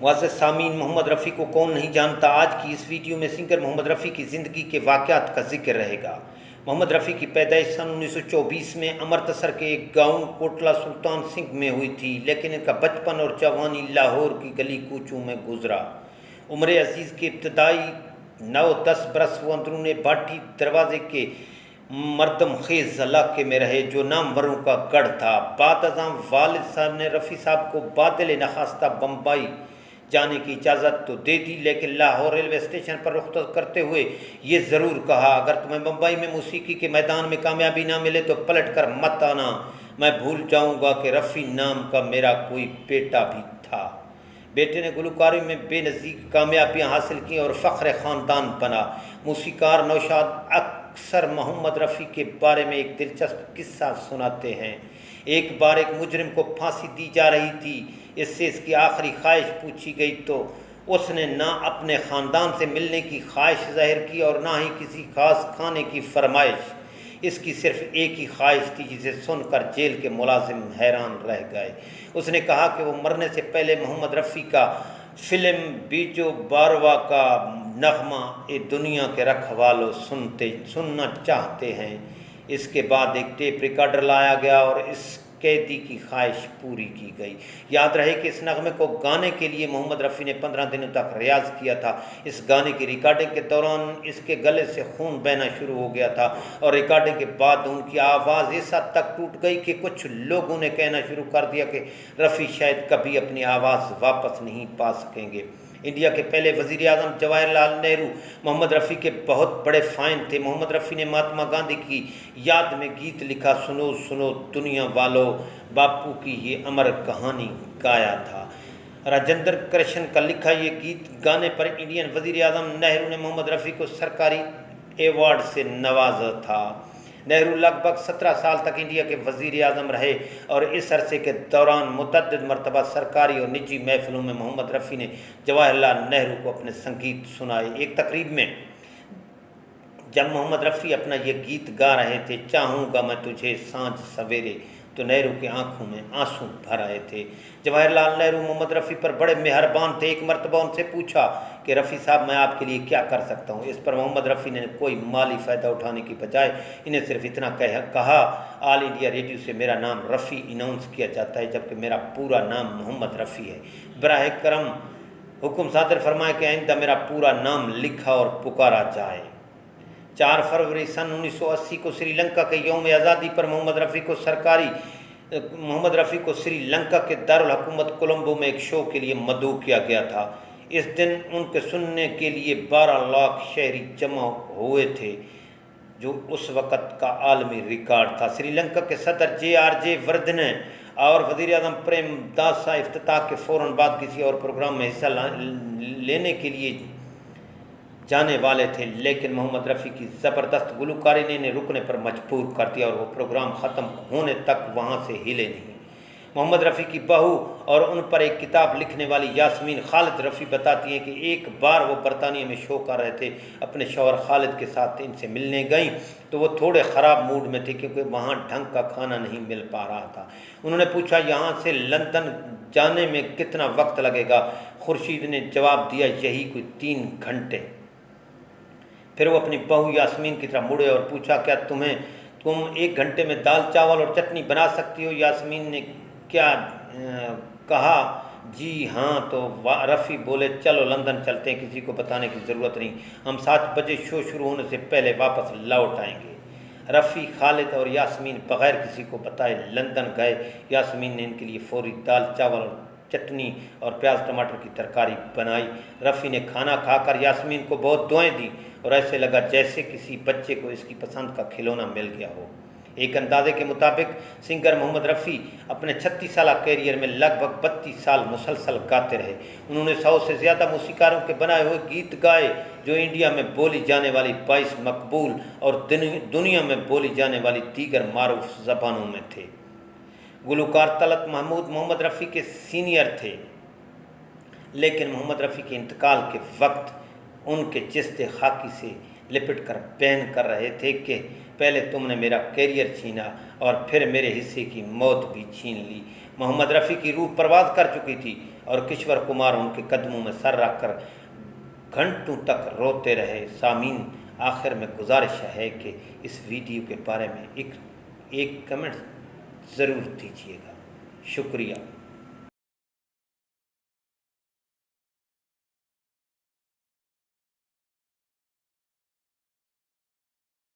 वाज़ेह सामीन, मोहम्मद रफ़ी को कौन नहीं जानता। आज की इस वीडियो में सिंगर मोहम्मद रफ़ी की ज़िंदगी के वाक़यात का जिक्र रहेगा। मोहम्मद रफ़ी की पैदाइश सन 1924 में अमृतसर के एक गाँव कोटला सुल्तान सिंह में हुई थी, लेकिन इनका बचपन और जवानी लाहौर की गली कूचों में गुजरा। उम्र अजीज़ के इब्तदाई 9-10 बरस वो अंदरूने भाटी दरवाजे के मरदम खेज इलाके में रहे, जो नामवरों का गढ़ था। बाद अज़ां वालिद साहब ने रफ़ी साहब को बादल नखास्ता बम्बई जाने की इजाज़त तो दे दी, लेकिन लाहौर रेलवे स्टेशन पर रुख्सत करते हुए ये ज़रूर कहा, अगर तुम्हें बम्बई में मौसीकी के मैदान में कामयाबी ना मिले तो पलट कर मत आना। मैं भूल जाऊंगा कि रफ़ी नाम का मेरा कोई बेटा भी था। बेटे ने गुलकारी में बेनज़ीर कामयाबियाँ हासिल की और फ़ख्र ख़ानदान बना। मौसीकार नौशाद अक्सर मोहम्मद रफ़ी के बारे में एक दिलचस्प किस्सा सुनाते हैं। एक बार एक मुजरिम को फांसी दी जा रही थी। इससे इसकी आखिरी ख्वाहिश पूछी गई तो उसने ना अपने ख़ानदान से मिलने की ख्वाहिश ज़ाहिर की और ना ही किसी ख़ास खाने की फरमाइश। इसकी सिर्फ एक ही ख्वाहिश थी, जिसे सुनकर जेल के मुलाजिम हैरान रह गए। उसने कहा कि वो मरने से पहले मोहम्मद रफ़ी का फ़िल्म बीजो बारवा का नगमा ए दुनिया के रखवालों सुनना चाहते हैं। इसके बाद एक टेप रिकॉर्डर लाया गया और इस कैदी की ख्वाहिश पूरी की गई। याद रहे कि इस नगमे को गाने के लिए मोहम्मद रफ़ी ने 15 दिनों तक रियाज किया था। इस गाने की रिकॉर्डिंग के दौरान इसके गले से खून बहना शुरू हो गया था और रिकॉर्डिंग के बाद उनकी आवाज़ इस हद तक टूट गई कि कुछ लोगों ने कहना शुरू कर दिया कि रफ़ी शायद कभी अपनी आवाज़ वापस नहीं पा सकेंगे। इंडिया के पहले वज़ीर आज़म जवाहरलाल नेहरू मोहम्मद रफ़ी के बहुत बड़े फ़ैन थे। मोहम्मद रफ़ी ने महात्मा गांधी की याद में गीत लिखा, सुनो सुनो दुनिया वालों, बापू की ये अमर कहानी गाया था। राजेंद्र कृष्ण का लिखा ये गीत गाने पर इंडियन वज़ीर आज़म नेहरू ने मोहम्मद रफ़ी को सरकारी एवार्ड से नवाजा था। नेहरू लगभग 17 साल तक इंडिया के वज़ीर आज़म रहे और इस अरसे के दौरान मुतअद्दिद मरतबा सरकारी और निजी महफिलों में मोहम्मद रफ़ी ने जवाहरलाल नेहरू को अपने संगीत सुनाए। एक तकरीब में जब मोहम्मद रफ़ी अपना ये गीत गा रहे थे, चाहूँगा मैं तुझे सांझ सवेरे, तो नेहरू की आंखों में आंसू भर आए थे। जवाहरलाल नेहरू मोहम्मद रफ़ी पर बड़े मेहरबान थे। एक मरतबा उनसे पूछा कि रफ़ी साहब, मैं आपके लिए क्या कर सकता हूँ। इस पर मोहम्मद रफ़ी ने कोई माली फ़ायदा उठाने की बजाय इन्हें सिर्फ इतना कहा, ऑल इंडिया रेडियो से मेरा नाम रफ़ी अनाउंस किया जाता है, जबकि मेरा पूरा नाम मोहम्मद रफ़ी है। बराह करम हुक्म सादर फरमाए कि आइंदा मेरा पूरा नाम लिखा और पुकारा जाए। 4 फरवरी सन 1980 को श्रीलंका के यौम आज़ादी पर मोहम्मद रफ़ी को श्रीलंका के दारुल हुकूमत कोलंबो में एक शो के लिए मदऊ किया गया था। इस दिन उनके सुनने के लिए 12 लाख शहरी जमा हुए थे, जो उस वक़्त का आलमी रिकॉर्ड था। श्रीलंका के सदर जे वर्धने और वज़ीर आज़म प्रेमदासा इफ्तिताह के फ़ौरन बाद किसी और प्रोग्राम में हिस्सा लेने के लिए जाने वाले थे, लेकिन मोहम्मद रफ़ी की ज़बरदस्त गुलकारी ने इन्हें रुकने पर मजबूर कर दिया और वो प्रोग्राम ख़त्म होने तक वहाँ से हिले नहीं। मोहम्मद रफ़ी की बहू और उन पर एक किताब लिखने वाली यास्मीन खालिद रफ़ी बताती हैं कि एक बार वो बरतानिया में शो कर रहे थे, अपने शौहर खालिद के साथ इनसे मिलने गई तो वो थोड़े ख़राब मूड में थे क्योंकि वहाँ ढंग का खाना नहीं मिल पा रहा था। उन्होंने पूछा, यहाँ से लंदन जाने में कितना वक्त लगेगा? खुर्शीद ने जवाब दिया, यही कोई 3 घंटे। फिर वो अपनी बहू यास्मीन की तरफ मुड़े और पूछा, क्या तुम 1 घंटे में दाल चावल और चटनी बना सकती हो? यास्मीन ने क्या कहा, जी हाँ। तो रफ़ी बोले, चलो लंदन चलते हैं, किसी को बताने की ज़रूरत नहीं, हम 7 बजे शो शुरू होने से पहले वापस लौट आएंगे। रफ़ी, खालिद और यास्मीन बग़ैर किसी को बताए लंदन गए। यास्मीन ने इनके लिए फौरी दाल चावल और चटनी और प्याज टमाटर की तरकारी बनाई। रफ़ी ने खाना खाकर यास्मीन को बहुत दुआएं दी और ऐसे लगा जैसे किसी बच्चे को इसकी पसंद का खिलौना मिल गया हो। एक अंदाजे के मुताबिक सिंगर मोहम्मद रफ़ी अपने 36 साल कैरियर में लगभग 32 साल मुसलसल गाते रहे। उन्होंने 100 से ज़्यादा मूसीकारों के बनाए हुए गीत गाए, जो इंडिया में बोली जाने वाली 22 मकबूल और दुनिया में बोली जाने वाली दीगर मारूफ ज़बानों में थे। गुलकार तलत महमूद मोहम्मद रफ़ी के सीनियर थे, लेकिन मोहम्मद रफ़ी के इंतकाल के वक्त उनके जिस्ते खाकी से लिपट कर बयान कर रहे थे कि पहले तुमने मेरा कैरियर छीना और फिर मेरे हिस्से की मौत भी छीन ली। मोहम्मद रफ़ी की रूह परवाज़ कर चुकी थी और किशोर कुमार उनके कदमों में सर रखकर घंटों तक रोते रहे। सामीन, आखिर में गुजारिश है कि इस वीडियो के बारे में एक कमेंट ज़रूर दीजिएगा। शुक्रिया।